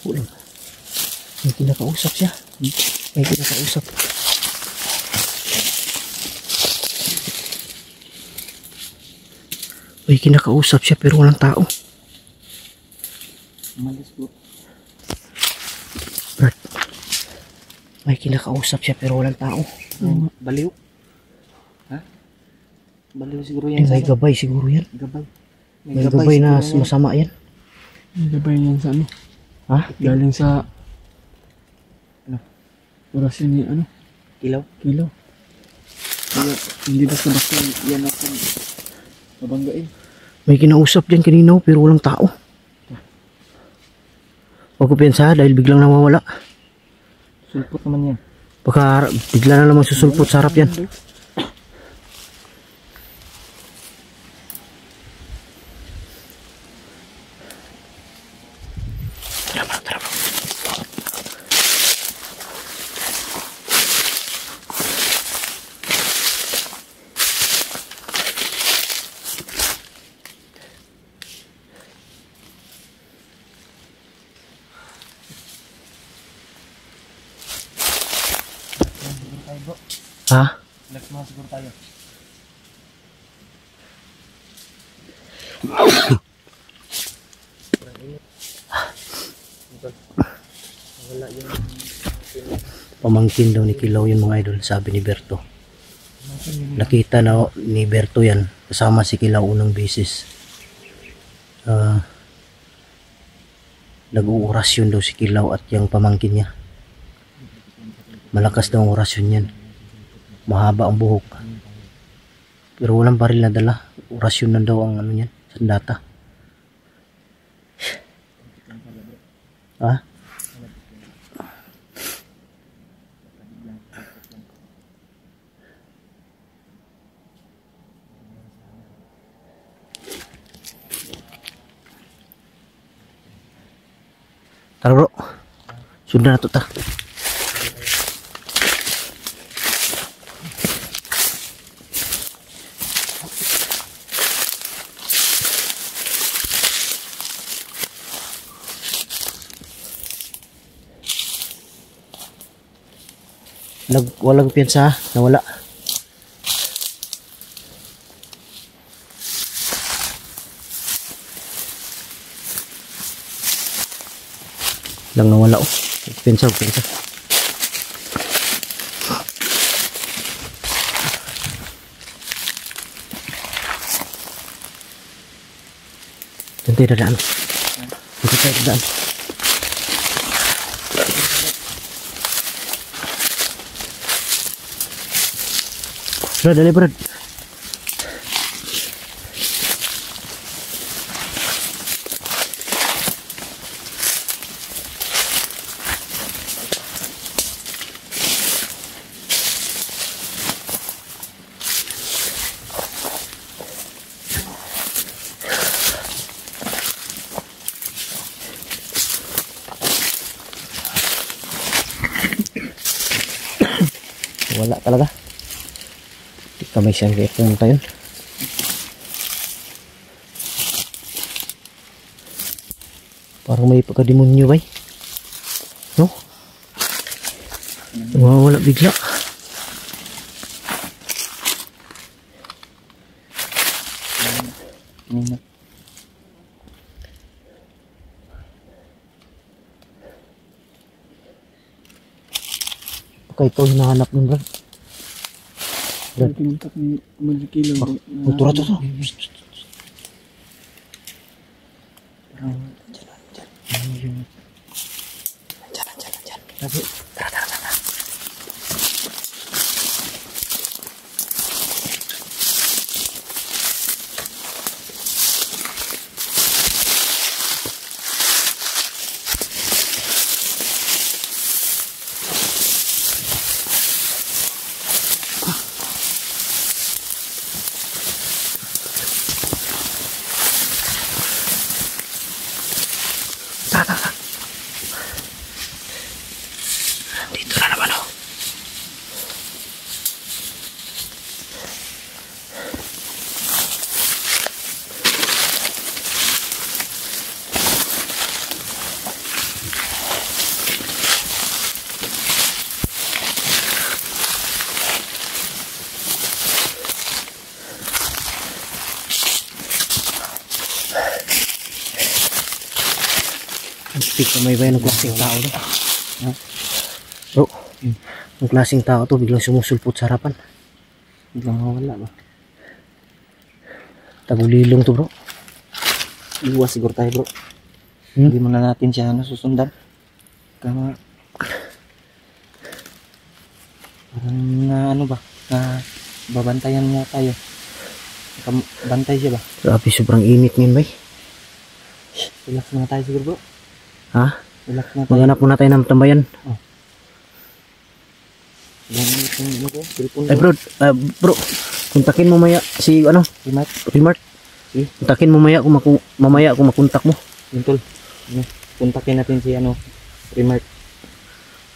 Ulang. May kinakausap siya. May kinakausap. May kinakausap siya pero walang tao. Umalis bro. Brad. May kinakausap siya pero walang tao. Baliw. Ha? Baliw siguro yan. May gabay siguro yan. Gabay. May gabay na siguro yan. masama yan. may gabay yan sa ano. Ha? Galing sa Ano? orasyon ni ano. Kilaw. Kaya, hindi basta-basta yan ako mabanggain. May kinausap dyan kanina pero walang tao. Huwag ko piyansa dahil biglang nawawala. Sulpot naman yan. Baka bigla na naman susulpot sa harap yan. Tara bro, tara bro. Ha? Relax mo siguro tayo. Wala yung Pamangkin daw ni Kilaw yun mga idol, sabi ni Berto. Nakita na ni Berto yan, kasama si Kilaw unang beses. Nag-uurasyon daw si Kilaw at yung pamangkin niya. Malakas daw ang orasyon yan. Mahaba ang buhok. Pero walang baril na dala. Orasyon na daw ang ano niyan, sandata. Ha? Tara bro. Sundan na to ta. Walang piyansa, nawala. Lang nawala oh. Piyansa. Dito tayo dadaan. Dito tayo dadaan. Brad, dali Brad. Wala talaga. Kamay siyang reaction tayo. Parang may pagkademonyo ba? No? Wala bigla. Baka ikaw hinahanap nun bro. Pinuntak ni Magkilaw. Tura to. Tara. Dito na naman oh. Speak na may bayan ng klaseng tao doon. Bro, ang klaseng tao to biglang sumusulpot sa harapan. Biglang mawala ba? Tagulilong to bro. Iwas siguro tayo bro. Hindi muna natin siya susundan. Kama parang na ano ba? Na babantayan mo tayo. Bantay siya ba? Grabe, sobrang init ngayon, bay. Relax muna tayo siguro bro. Ha? Relax na tayo. Maghanap muna tayo ng tambayan. Ganun yung ano ko, cellphone Ay ko. bro, kontakin mo maya si ano, Remark. Remart. Kontakin mo maya kung mamaya kung makontak mo. Yun tol. Ano, kontakin natin si ano, Remark.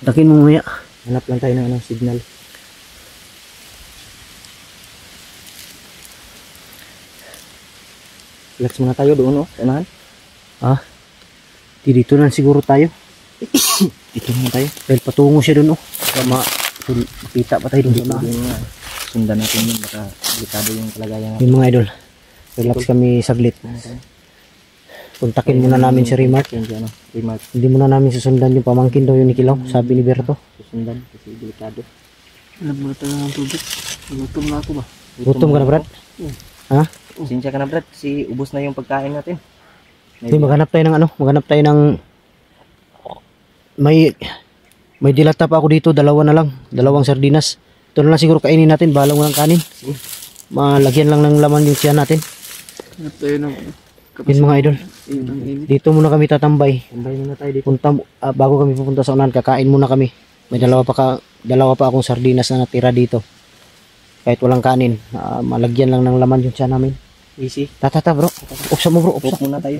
Kontakin mo maya. Hanap lang tayo ng ano, signal. Relax muna tayo doon, oh. Unahan. Ha? Dito na siguro tayo. Dito muna tayo. Dahil patungo siya doon, oh. Baka makita pa tayo doon sa unahan. Sundan natin yun. Baka delikado yung kalagayan natin. Yung mga idol, relax kami saglit. Kontakin muna namin si Remart. Yun si ano, Remark. Hindi muna namin susundan yung pamangkin daw yun ni Kilaw, sabi ni Berto. Susundan kasi delikado. Alam mo na tayo ng tubig. Gutom na ako ba? Gutom ka na, Brad? Ha? Sinsya ka na Brad, kasi ubos na yung pagkain natin. Hindi, maghanap tayo ng ano, maghanap tayo ng may dilata pa ako dito, dalawa na lang, dalawang sardinas. Ito na lang siguro kainin natin, balang walang kanin. Malagyan lang ng laman yung siya natin. Hanap tayo ng Yun mga idol, ang init. dito muna kami tatambay. Tambay muna tayo dito. Bago kami pupunta sa unahan, kakain muna kami. May dalawa pa akong sardinas na natira dito. Kahit walang kanin, malagyan lang ng laman yung siya namin. Easy. Tata bro, uksa mo bro, uksa. Walk muna tayo.